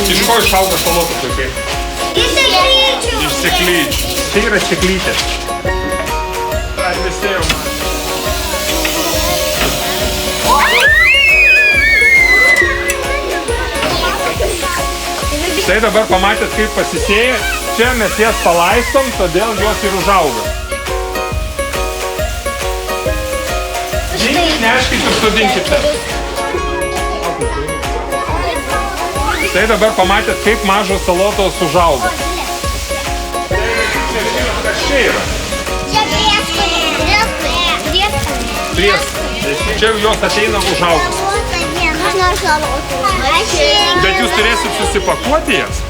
Iš ko išauga salotos vaikai? Iš sėklyčių. Iš sėklyčių. Tai yra sėklytė. Ar visi jau man? Tai dabar pamatėt, kaip pasisėja. Čia mes jas palaistom, todėl jos ir užauga. Neškit ir sodinkite. Tai dabar pamatėt, kaip mažos salotos užauga. Kas čia yra? Čia prieskonė. Čia jos ateina užaugus. Aš noriu salotų. Bet jūs turėsit susipakuoti jas.